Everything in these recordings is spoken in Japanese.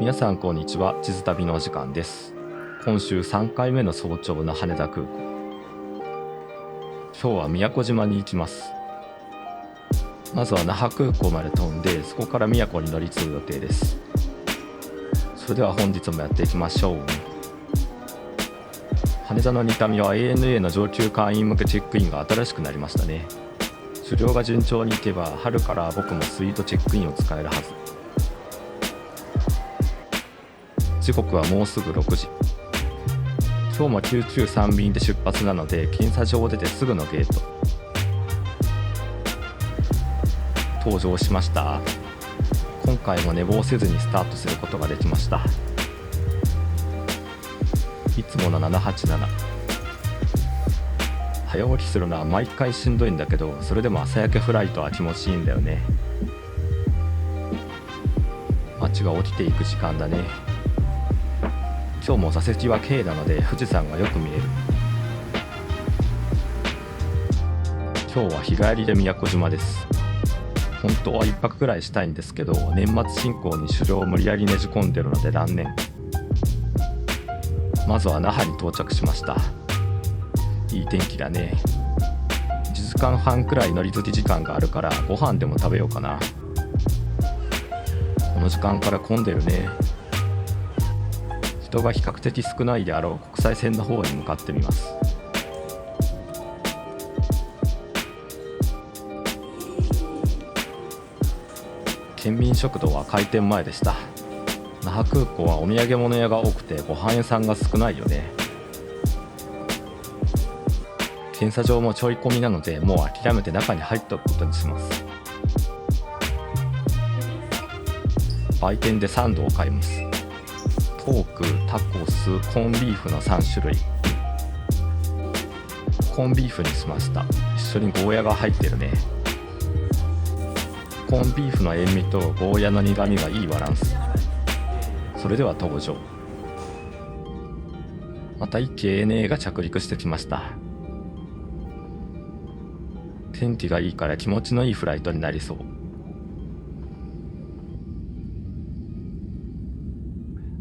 皆さんこんにちは。地図旅のお時間です。今週3回目の早朝の羽田空港。今日は宮古島に行きます。まずは那覇空港まで飛んで、そこから宮古に乗り継ぐ予定です。それでは本日もやっていきましょう。羽田の2民は ANA の上級会員向けチェックインが新しくなりましたね。狩猟が順調にいけば春から僕もスイートチェックインを使えるはず。時刻はもうすぐ6時。今日も993便で出発なので、検査場を出てすぐのゲート。登場しました。今回も寝坊せずにスタートすることができました。いつもの787。早起きするのは毎回しんどいんだけど、それでも朝焼けフライトは気持ちいいんだよね。街が起きていく時間だね。今日も座席は軽なので富士山がよく見える。今日は日帰りで宮古島です。本当は1泊くらいしたいんですけど、年末進行に狩猟を無理やりねじ込んでるので断念。まずは那覇に到着しました。いい天気だね。1時間半くらい乗り継ぎ時間があるからご飯でも食べようかな。この時間から混んでるね。人が比較的少ないであろう国際線の方に向かってみます。県民食堂は開店前でした。那覇空港はお土産物屋が多くてご飯屋さんが少ないよね。検査場もちょい込みなので、もう諦めて中に入っておくことにします。売店でサンドを買います。ポーク、タコス、コンビーフの3種類。コンビーフにしました。一緒にゴーヤが入ってるね。コンビーフの塩味とゴーヤの苦味がいいバランス。それでは登場。また1機 ANA が着陸してきました。天気がいいから気持ちのいいフライトになりそう。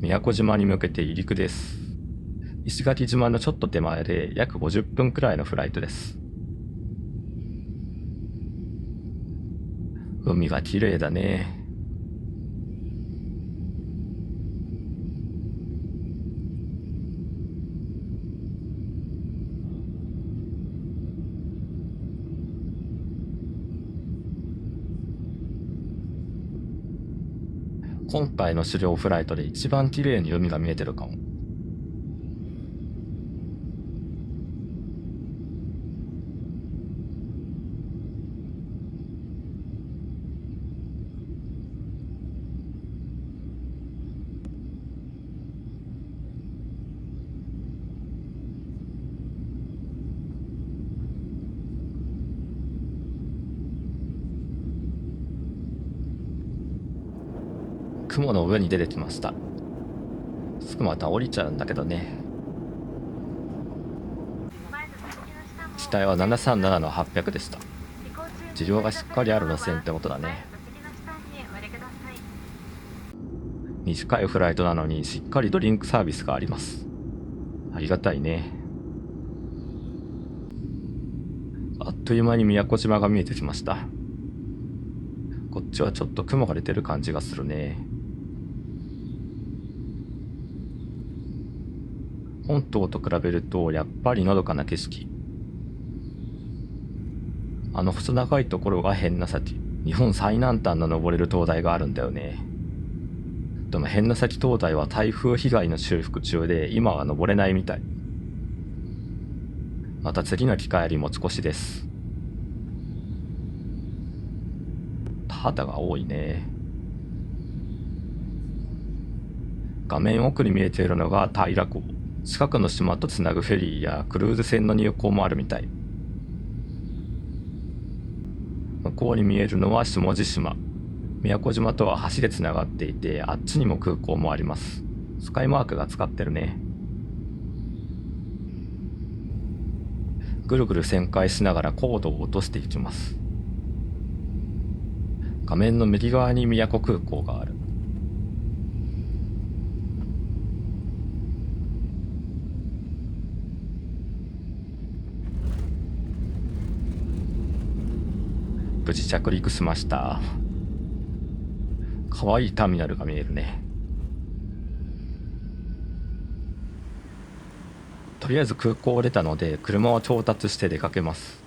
宮古島に向けて離陸です。石垣島のちょっと手前で約50分くらいのフライトです。海が綺麗だね。今回の狩猟フライトで一番綺麗に海が見えてるかも。雲の上に出てきました。すぐまた降りちゃうんだけどね。機体は737の800でした。需要がしっかりある路線ってことだね。短いフライトなのにしっかりドリンクサービスがあります。ありがたいね。あっという間に宮古島が見えてきました。こっちはちょっと雲が出てる感じがするね。本島と比べるとやっぱりのどかな景色。あの細長いところが変な先。日本最南端の登れる灯台があるんだよね。でも変な先灯台は台風被害の修復中で今は登れないみたい。また次の機会に持ち越しです。田畑が多いね。画面奥に見えているのが平港。近くの島とつなぐフェリーやクルーズ船の入港もあるみたい。向こうに見えるのは下地島。宮古島とは橋でつながっていて、あっちにも空港もあります。スカイマークが使ってるね。ぐるぐる旋回しながら高度を落としていきます。画面の右側に宮古空港がある。無事着陸しました。かわいいターミナルが見えるね。とりあえず空港を出たので車を調達して出かけます。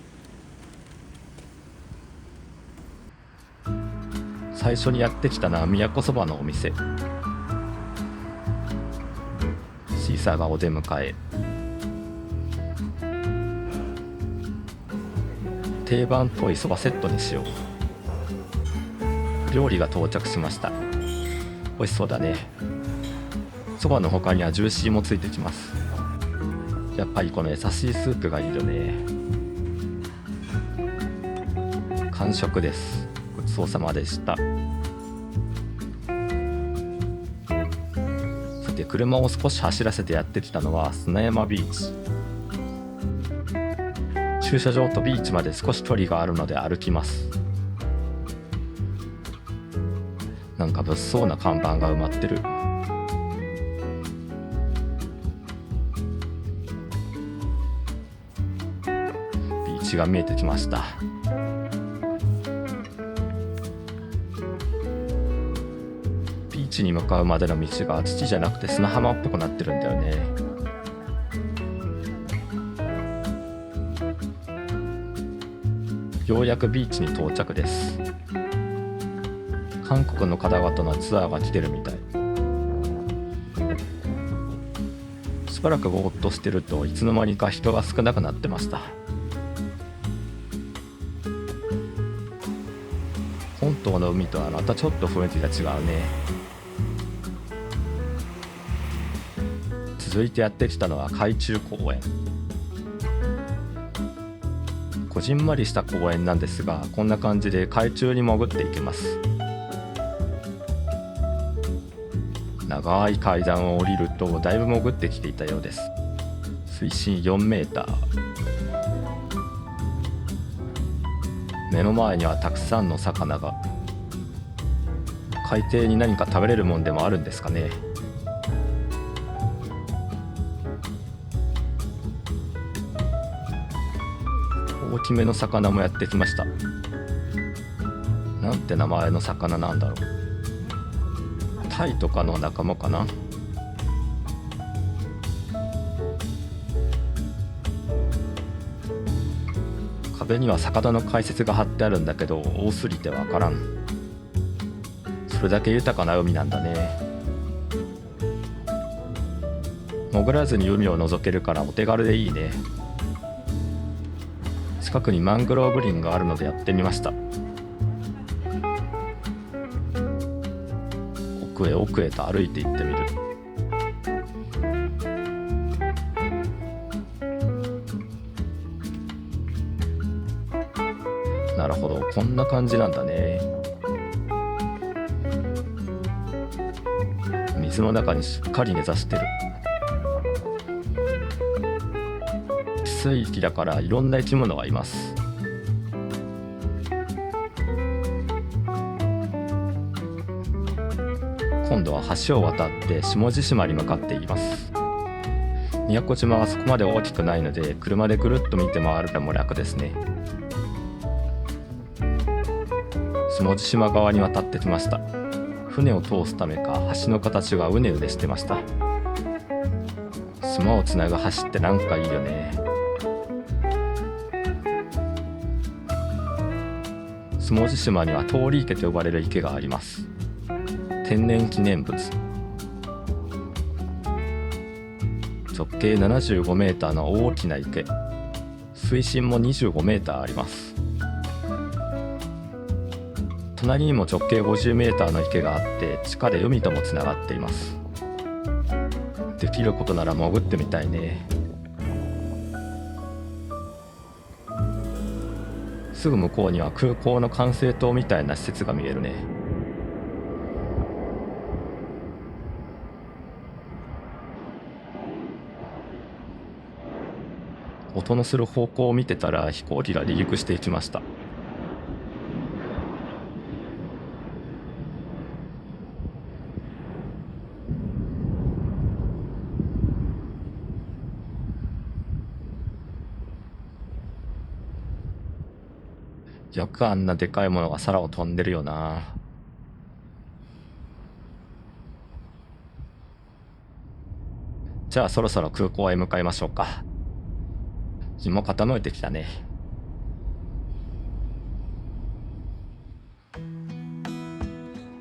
最初にやってきたのは都そばのお店。シーサーがお出迎え。定番っぽいそばセットにしよう。料理が到着しました。美味しそうだね。そばの他にはジューシーもついてきます。やっぱりこの優しいスープがいいよね。完食です。ごちそうさまでした。さて車を少し走らせてやってきたのは砂山ビーチ。駐車場とビーチまで少し距離があるので歩きます。なんか物騒な看板が埋まってる。ビーチが見えてきました。ビーチに向かうまでの道が土じゃなくて砂浜っぽくなってるんだよね。ようやくビーチに到着です。韓国の方々のツアーが来てるみたい。しばらくぼーっとしてるといつの間にか人が少なくなってました。本島の海とはまたちょっと雰囲気が違うね。続いてやってきたのは海中公園。こじんまりした公園なんですが、こんな感じで海中に潜っていきます。長い階段を降りるとだいぶ潜ってきていたようです。水深4メーター。目の前にはたくさんの魚が。海底に何か食べれるもんでもあるんですかね。大きめの魚もやってきました。なんて名前の魚なんだろう。タイとかの仲間かな。壁には魚の解説が貼ってあるんだけど多すぎてわからん。それだけ豊かな海なんだね。潜らずに海を覗けるからお手軽でいいね。近くにマングローブ林があるのでやってみました。奥へ奥へと歩いていってみる。なるほど、こんな感じなんだね。水の中にしっかり根ざしてる。水域だからいろんな生き物がいます。今度は橋を渡って下地島に向かっています。宮古島はそこまで大きくないので車でぐるっと見て回るのも楽ですね。下地島側に渡ってきました。船を通すためか橋の形がうねうねしてました。島をつなぐ橋ってなんかいいよね。下地島には通り池と呼ばれる池があります。天然記念物。直径75メーターの大きな池。水深も25メーターあります。隣にも直径50メーターの池があって地下で海ともつながっています。できることなら潜ってみたいね。すぐ向こうには空港の管制塔みたいな施設が見えるね。音のする方向を見てたら飛行機が離陸していきました。よくあんなでかいものが空を飛んでるよな。じゃあそろそろ空港へ向かいましょうか。日も傾いてきたね。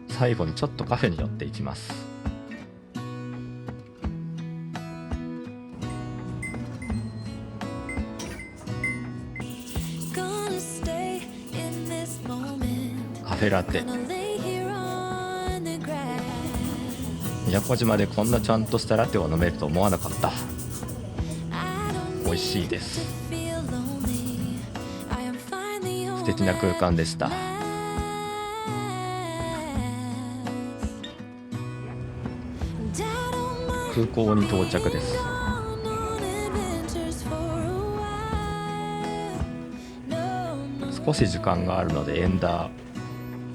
最後にちょっとカフェに寄っていきます。カフェラテ。宮古島でこんなちゃんとしたラテを飲めると思わなかった。美味しいです。素敵な空間でした。空港に到着です。少し時間があるのでエンダー。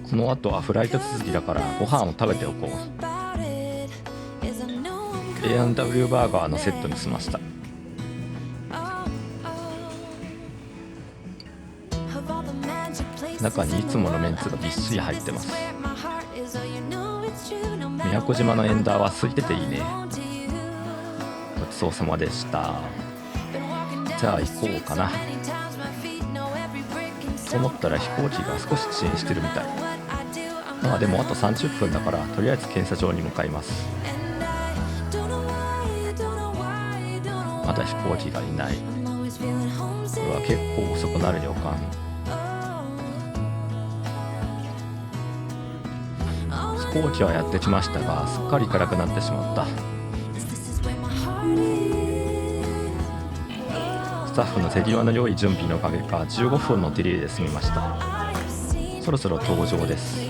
この後はフライト続きだからご飯を食べておこう。A&W バーガーのセットにしました。中にいつものメンツがびっしり入ってます。宮古島のエンダーは空いてていいね。ごちそうさまでした。じゃあ行こうかなと思ったら飛行機が少し遅延してるみたい。まあでもあと30分だからとりあえず検査場に向かいます。まだ飛行機がいない。これは結構遅くなる予感。飛行機はやってきましたがすっかり暗くなってしまった。スタッフの手際の良い準備のおかげか15分のディレイで済みました。そろそろ搭乗です。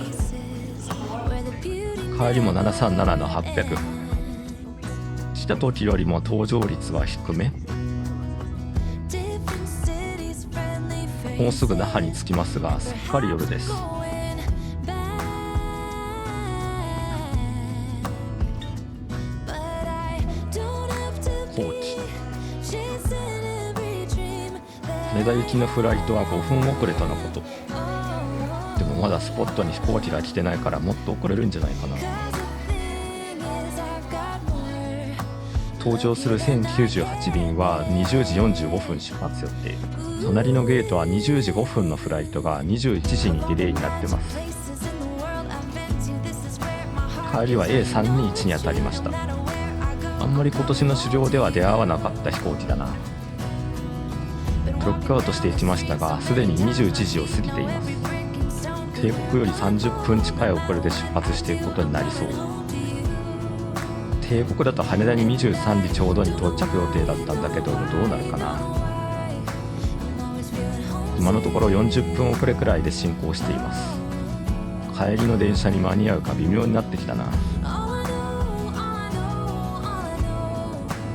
帰りも737の800。来た時よりも搭乗率は低め。もうすぐ那覇に着きますがすっかり夜です。高知。羽田行きのフライトは5分遅れとのこと。でもまだスポットに飛行機が来てないからもっと遅れるんじゃないかな。搭乗する1098便は20時45分出発予定。隣のゲートは20時5分のフライトが21時にディレイになってます。帰りは A321 に当たりました。あんまり今年の狩猟では出会わなかった飛行機だな。クロックアウトしていきましたがすでに21時を過ぎています。定刻より30分近い遅れで出発していくことになりそう。定刻だと羽田に23時ちょうどに到着予定だったんだけどどうなるかな。今のところ40分遅れくらいで進行しています。帰りの電車に間に合うか微妙になってきたな。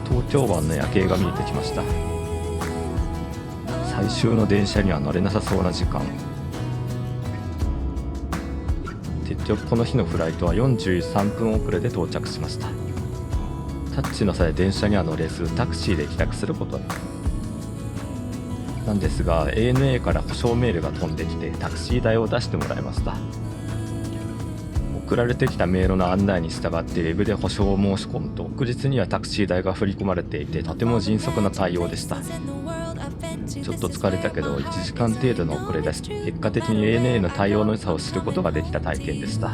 東京湾の夜景が見えてきました。最終の電車には乗れなさそうな時間。結局この日のフライトは43分遅れで到着しました。タッチの差で電車には乗れずタクシーで帰宅することに。なんですが ANA から保証メールが飛んできてタクシー代を出してもらいました。送られてきたメールの案内に従ってウェブで保証を申し込むと翌日にはタクシー代が振り込まれていてとても迅速な対応でした。ちょっと疲れたけど1時間程度の遅れだし結果的に ANA の対応の良さを知ることができた体験でした。